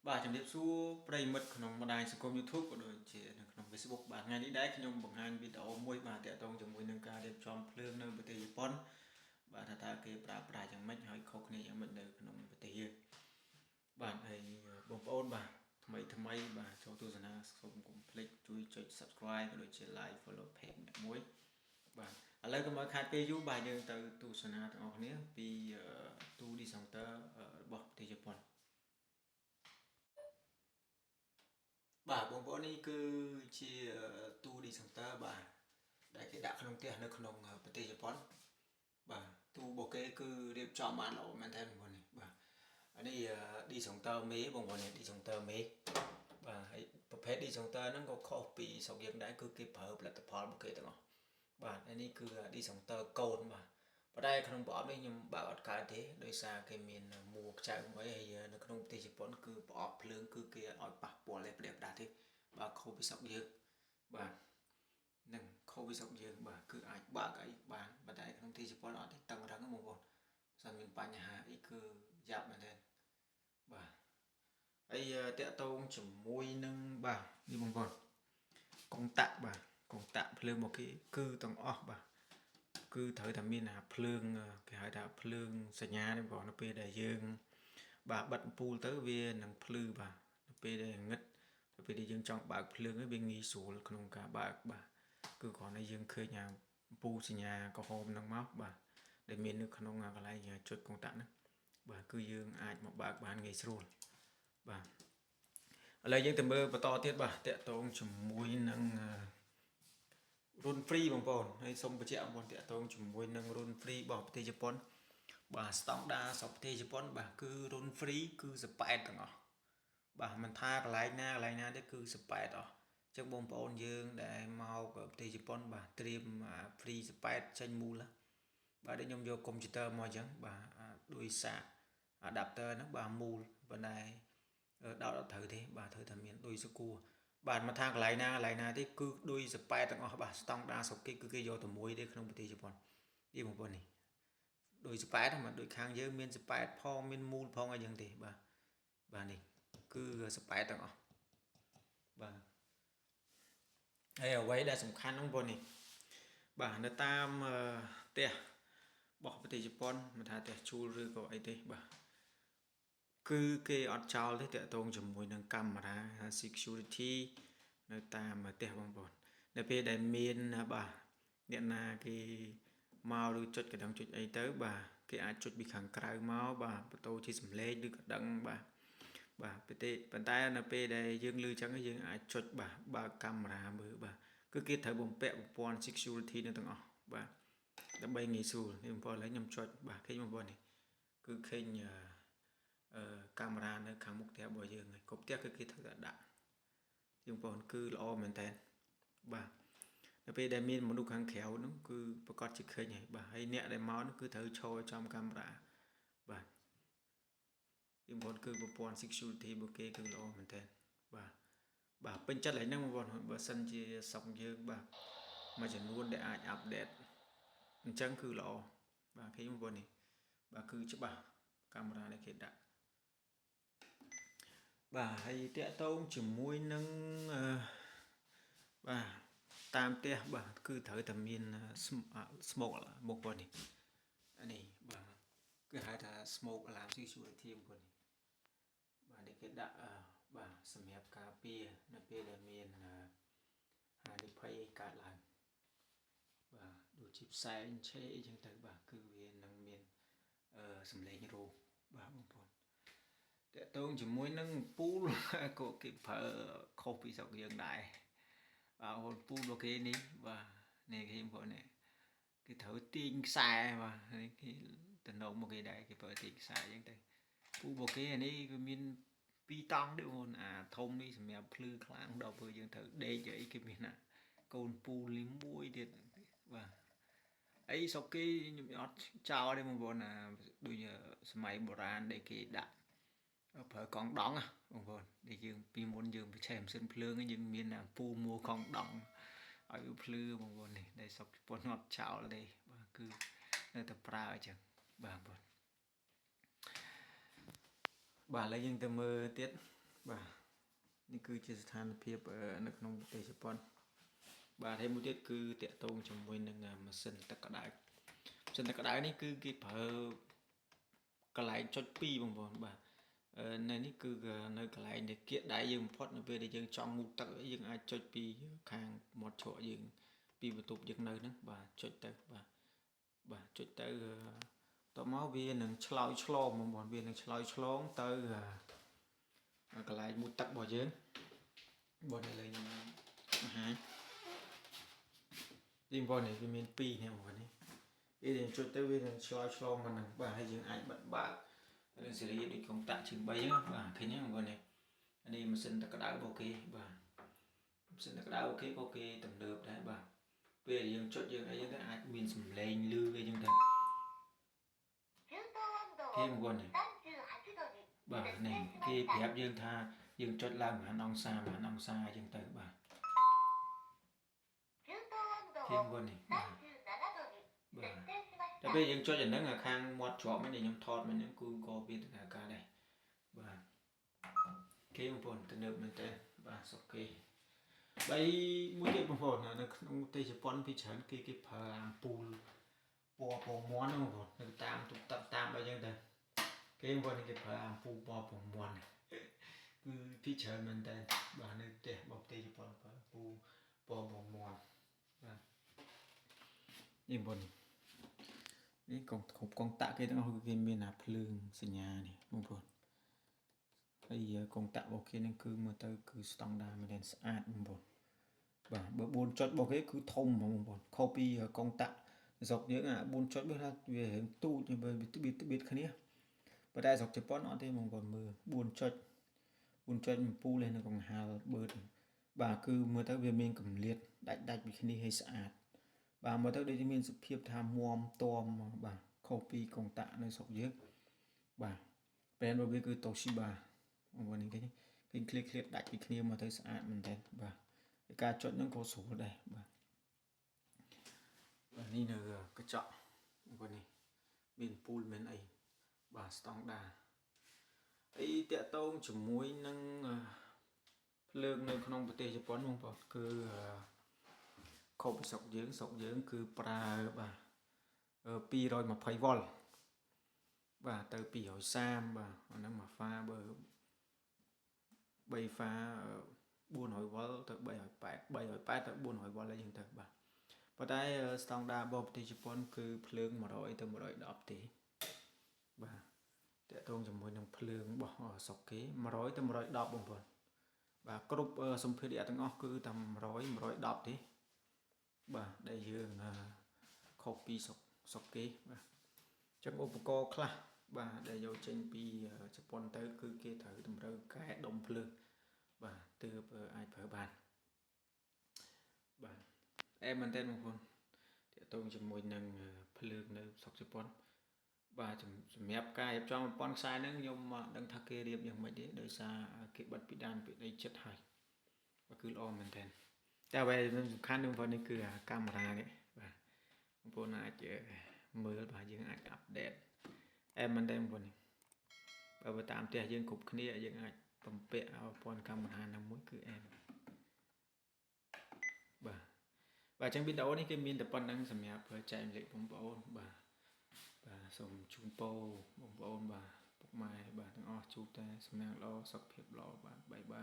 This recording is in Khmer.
បាទជំរាបសួរប្រិយមិត្តក្នុងបណ្ដាញសង្គម YouTube ក៏ដូចជានៅក្នុង Facebook បាទថ្ងៃនេះដែរខ្ញុំបង្ហាញវីដេអូមួយបាទទាក់ទងជាមួយនឹងការរៀបចំភ្លើងនៅប្រទេសជប៉ុនបាទថាតើគេប្រើប្រាស់យ៉ាងម៉េចហើយខុសគ្នាយ៉ាងម៉េចនៅក្នុងប្រទេសយើងបាទហើយបងប្អូនបាទថ្មីបាទចូលទស្សនាសូមកុំភ្លេចជួយចុច Subscribe ក៏ដូចជា Like Follow Page អ្នកមួយបាទឥឡូវកុំឲ្យខាតពេលយូរបាទយើងទៅទស្សនាទាំងអស់គ្នាពីទូ Discounter របស់ប្រទេសជប៉ុនបាទបងប្អូននេះគឺជាទូ Discounter បាទដែលគេដាក់ក្នុងផ្ទះនៅក្នុងប្រទេសជប៉ុនបាទទូរបស់គេគឺរៀបចំបានល្អមែនតើបងប្អូននេះបាទអានេះ Discounter មេបងប្អូននេះ Discounter មេបាទហើយប្រភេទ Discounter ហ្នឹងក៏ខុសពីស្រុកយើងដែរគឺគេប្រើផលិតផលរបស់គេទាំងអស់បាទហើយនេះគឺ Discounter កូនបាទប៉ុន្តែក្នុងប្រអប់នេះខ្ញុំបើកអត់កើតទេដោយសារគេមានមួខ្ចៅមួយហើយនៅក្នុងប្រទេសជប៉ុនគឺប្រអប់ភ្លើងគឺគេអត់ឲ្យប៉ះពាល់ទេប្រដាទេបាទខុសពីស្រុកយើងបាទនឹងខុសពីស្រុកយើងបាទគឺអាចបើកអីបានប៉ុន្តែក្នុងប្រទេសជប៉ុនអត់ទេតឹងរឹងហ្មងបងបើមិនមានបញ្ហាអីគឺយ៉ាប់មែនទេបាទហើយតាក់ទងជាមួយនឹងបាទនេះបងប្អូនកុងតាក់បាទកុងតាក់ភ្លើងរបស់គេគឺទាំងអស់បាទគឺត្រូវតែមានភ្លើងគេហៅថាភ្លើងសញ្ញានេះបងនៅពេលដែលយើងបាទបិទអំពូលទៅវានឹងភ្លឺបាទនៅពេលដែលងឹតនៅពេលដែលយើងចង់បើកភ្លើងវាងាយស្រួលក្នុងការបើកបាទគឺគ្រាន់តែយើងឃើញអំពូលសញ្ញាក្រហមហ្នឹងមកបាទដែលមាននៅក្នុងកន្លែងចុចកុងតាក់ហ្នឹងបាទគឺយើងអាចមកបើកបានងាយស្រួលបាទឥឡូវយើងទៅមើលបន្តទៀតបាទតាក់ទងជាមួយនឹងរុន free បងប្អូនហើយសូមបញ្ជាក់បងប្អូនតាក់ទងជាមួយនឹងរុន free របស់ប្រទេសជប៉ុនបាទស្តង់ដាស្រុកប្រទេសជប៉ុនបាទគឺរុន free គឺ18ទាំងអស់បាទមិនថាកន្លែងណាទេគឺ18អស់អញ្ចឹងបងប្អូនយើងដែលមកប្រទេសជប៉ុនបាទត្រៀម free 18ចេញមូលបាទដូចខ្ញុំយកកុំព្យូទ័រមកអញ្ចឹងបាទដោយសារ adapter ហ្នឹងបាទមូលប៉ុន្តែដោតអត់ត្រូវទេបាទត្រូវតែមានដូចសកួរបាទមកថាកន្លែងណាទេគឺដូច18ទាំងអស់បាទស្តង់ដាស្រុកគេគឺគេយកតែមួយទេក្នុងប្រទេសជប៉ុននេះបងប្អូននេះដូច18ហ្នឹងដូចខាងយើងមាន18ផងមានមូលផងអីចឹងទេបាទនេះគឺ18ទាំងអស់បាទហើយអ្វីដែលសំខាន់ហ្នឹងបងនេះបាទនៅតាមផ្ទះរបស់ប្រទេសជប៉ុនមិនថាផ្ទះជួលឬក៏អីទេបាទគឺគេអត់ចោលទេតាក់ទងជាមួយនឹងកាមេរ៉ា security នៅតាមផ្ទះបងប្អូននៅពេលដែលមានបាទអ្នកណាគេមកឬចុចកណ្ដឹងចុចអីទៅបាទគេអាចចុចពីខាងក្រៅមកបាទបន្ទោជាសម្លេងឬកណ្ដឹងបាទប៉ុន្តែនៅពេលដែលយើងឮចឹងយើងអាចចុចបាទបើកកាមេរ៉ាមើលបាទគឺគេត្រូវបំពាក់ប្រព័ន្ធ security នៅទាំងអស់បាទដើម្បីងាយស្រួលនេះបងប្អូនឥឡូវខ្ញុំចុចបាទឃើញបងប្អូននេះគឺឃើញកាមេរ៉ានៅខាងមុខផ្ទះរបស់យើងហើយគ្រប់ផ្ទះគឺគេត្រូវតែដាក់បងប្អូនគឺល្អមែនតើបាទនៅពេលដែលមានមនុស្សខាងក្រៅនោះគឺប្រកាសជាឃើញហើយបាទហើយអ្នកដែលមកនោះគឺត្រូវឈរចំកាមេរ៉ាបាទបងប្អូនគឺប្រព័ន្ធ security របស់គេគឺល្អមែនតើបាទពេញចិត្តហើយហ្នឹងបងប្អូនបើសិនជាស្រុកយើងបាទមួយចំនួនដែលអាចអាប់ដេតអញ្ចឹងគឺល្អបាទឃើញបងប្អូននេះបាទគឺច្បាស់កាមេរ៉ានេះគេដាក់បាទហើយតាក់ទងជាមួយនឹងបាទតាមផ្ទះបាទគឺត្រូវតែមាន smoke មុខបងនេះនេះបាទគឺហៅថា smoke alarm security បងប្អូននេះបាទនេះគេដាក់បាទសម្រាប់ការពារនៅពេលដែលមានហានិភ័យកើតឡើងបាទដូចជាផ្សែងឆេអីចឹងទៅបាទគឺវានឹងមានសំឡេងរោគបាទបងប្អូនតកតងជាមួយនឹងពូលក៏គេប្រើខុសពីស្រុកយើងដែរបាទពូលរបស់គេនេះបាទនេះគេបងប្អូននេះគេត្រូវទាញខ្សែបាទគេតំណងមកគេដែរគេប្រើទាញខ្សែអញ្ចឹងទៅពូរបស់គេអានេះវាមាន2តង់ទេបងប្អូនធំនេះសម្រាប់ភ្លឺខ្លាំងដល់ពេលយើងត្រូវដេកអីគេមានកូនពូលនេះមួយទៀតបាទអីស្រុកគេខ្ញុំអត់ចោលទេបងប្អូនដូចសម័យបុរាណដែលគេដាក់ប្រើកង់ដង់បងប្អូនដែលយើងពីមុនយើងឆេះម៉ាស៊ីនភ្លើងយើងមានពូមួកង់ដង់ឲ្យវាភ្លឺបងប្អូននេះដែលស្រុកជប៉ុនអត់ចោលទេបាទគឺនៅតែប្រើអញ្ចឹងបាទបងប្អូនបាទឥឡូវយើងទៅមើលទៀត បាទនេះគឺជាស្ថានភាពនៅក្នុងប្រទេសជប៉ុនបាទហើយមួយទៀតគឺតាក់ទងជាមួយនឹងម៉ាស៊ីនទឹកក្តៅម៉ាស៊ីនទឹកក្តៅនេះគឺគេប្រើកន្លែងចុច2បងប្អូនបាទនៅនេះគឺនៅកន្លែងដែលគៀកដៃយើងបំផុតនៅពេលដែលយើងចង់ងូតទឹកយើងអាចចុចពីខាងមាត់ជ្រក់យើងពីបន្ទប់យើងនៅហ្នឹងបាទចុចទៅបាទចុចទៅតមកវានឹងឆ្លោយឆ្លងបងប្អូនវានឹងឆ្លោយឆ្លងទៅកន្លែងងូតទឹករបស់យើងបងនេះលេងមហាទីបងនេះវាមាន2នេះបងប្អូននេះវានឹងចុចទៅវានឹងឆ្លោយឆ្លងមកហ្នឹងបាទហើយយើងអាចបិទបើករឿងសេរីដូចកុងតាក់ជាង3ហ្នឹងបាទឃើញទេបងប្អូននេះនេះម៉ាស៊ីនទឹកក្តៅរបស់គេបាទម៉ាស៊ីនទឹកក្តៅអូខេក៏គេទំនើបដែរបាទពេលយើងចុចយើងអីទៅអាចមានសំឡេងឮអីចឹងទៅគេបងប្អូននេះបាទនេះគេប្រាប់យើងថាយើងចុចឡើងប្រហែលអង្សាអញ្ចឹងទៅបាទគេបងប្អូននេះបាទតែពេលយើងចុចអាហ្នឹងខាងមាត់ច្រកមិញដែលខ្ញុំថតមិញហ្នឹងគឺក៏វាដំណើរការដែរបាទគេបងប្អូនទំនើបមែនតើបាទសុខគេបីមួយទៀតបងប្អូននៅក្នុងប្រទេសជប៉ុនពីច្រើនគេប្រើអាំពូលពណ៌ពងមាន់បងប្អូននៅតាមទូទឹកតាមអីចឹងទៅគេបងប្អូនគេប្រើអាំពូលពណ៌ពងមាន់គឺពីច្រើនមែនតើបាទនៅប្រទេសជប៉ុនប្រើពូពណ៌ពងមាន់បាទនេះបងប្អូននេះកងតាក់គេទាំងអស់គឺគេមានអាភ្លើងសញ្ញានេះបងប្អូនហើយកងតាក់របស់គេនឹងគឺមើលទៅគឺស្តង់ដារមែនស្អាតបងប្អូនបាទបើ4ចុចរបស់គេគឺធំហ្មងបងប្អូនខុសពីកងតាក់ស្រុកយើងអា4ចុចវាថាវារឿងទូចវាបៀតគ្នាប៉ុន្តែស្រុកជប៉ុនអត់ទេបងប្អូនមើល4ចុចអំពូលនៅកង្ហារបឺតបាទគឺមើលទៅវាមានកម្លាតដាច់ពីគ្នាឲ្យស្អាតបាទមើលទៅដូចមានសភាពថាមាំតមបាទខុសពីកងតាក់នៅស្រុកយើងបាទប្រេនរបស់វាគឺ Toshiba បងប្អូននេះឃើញឃ្លៀតដាច់ពីគ្នាមកទៅស្អាតមែនតើបាទការចុចហ្នឹងក៏ស្រួលដែរបាទនេះនៅកញ្ចក់បងប្អូននេះមានពូលមានអីបាទស្តង់ដារអីតាក់ទងជាមួយនឹងភ្លើងនៅក្នុងប្រទេសជប៉ុនបងប្អូនគឺខុសពីស្រុកយើងគឺប្រើបាទ220 វ៉ុលបាទទៅ230បាទអាហ្នឹងមួយហ្វាបើ3ហ្វា400 វ៉ុលទៅ380ទៅ400 វ៉ុលអីចឹងទៅបាទប៉ុន្តែស្តង់ដាររបស់ប្រទេសជប៉ុនគឺភ្លើង100ទៅ110ទេបាទតាក់ទងជាមួយនឹងភ្លើងរបស់ស្រុកគេ100ទៅ110បងប្អូនបាទគ្រប់សម្ភារៈទាំងអស់គឺតែ100 110ទេបាទដែលយើងខុសពីស្រុកគេបាទចឹងឧបករណ៍ខ្លះបាទដែលយកចេញពីជប៉ុនទៅគឺគេត្រូវតម្រូវកែដុំភ្លើងបាទទើបអាចប្រើបានបាទអែមែនតើបងប្អូនតាក់ទងជាមួយនឹងភ្លើងនៅស្រុកជប៉ុនបាទសម្រាប់ការរៀបចំប្រព័ន្ធខ្សែហ្នឹងខ្ញុំដឹងថាគេរៀបយ៉ាងម៉េចទេដោយសារគេបិទពីដើមពីដីចិត្តហើយបាទគឺល្អមែនតើតែអ្វីសំខាន់បងប្អូននេះគឺកាមេរ៉ានេះបាទបងប្អូនអាចមើលបាទយើងអាចអាប់ដេតអែមែនតើបងប្អូនបើតាមផ្ទះយើងគ្រប់គ្នាយើងអាចបំពាក់ប្រព័ន្ធកាមេរ៉ាណាមួយគឺអែមបាទអញ្ចឹងវីដេអូនេះគេមានតែប៉ុណ្្នឹងសម្រាប់ចែកម្លែកបងប្អូនបាទសូមជូនពរបងប្អូនបាទពុកម៉ែបាទទាំងអស់ជួបតែសំណាងល្អសុខភាពល្អបាទបាយ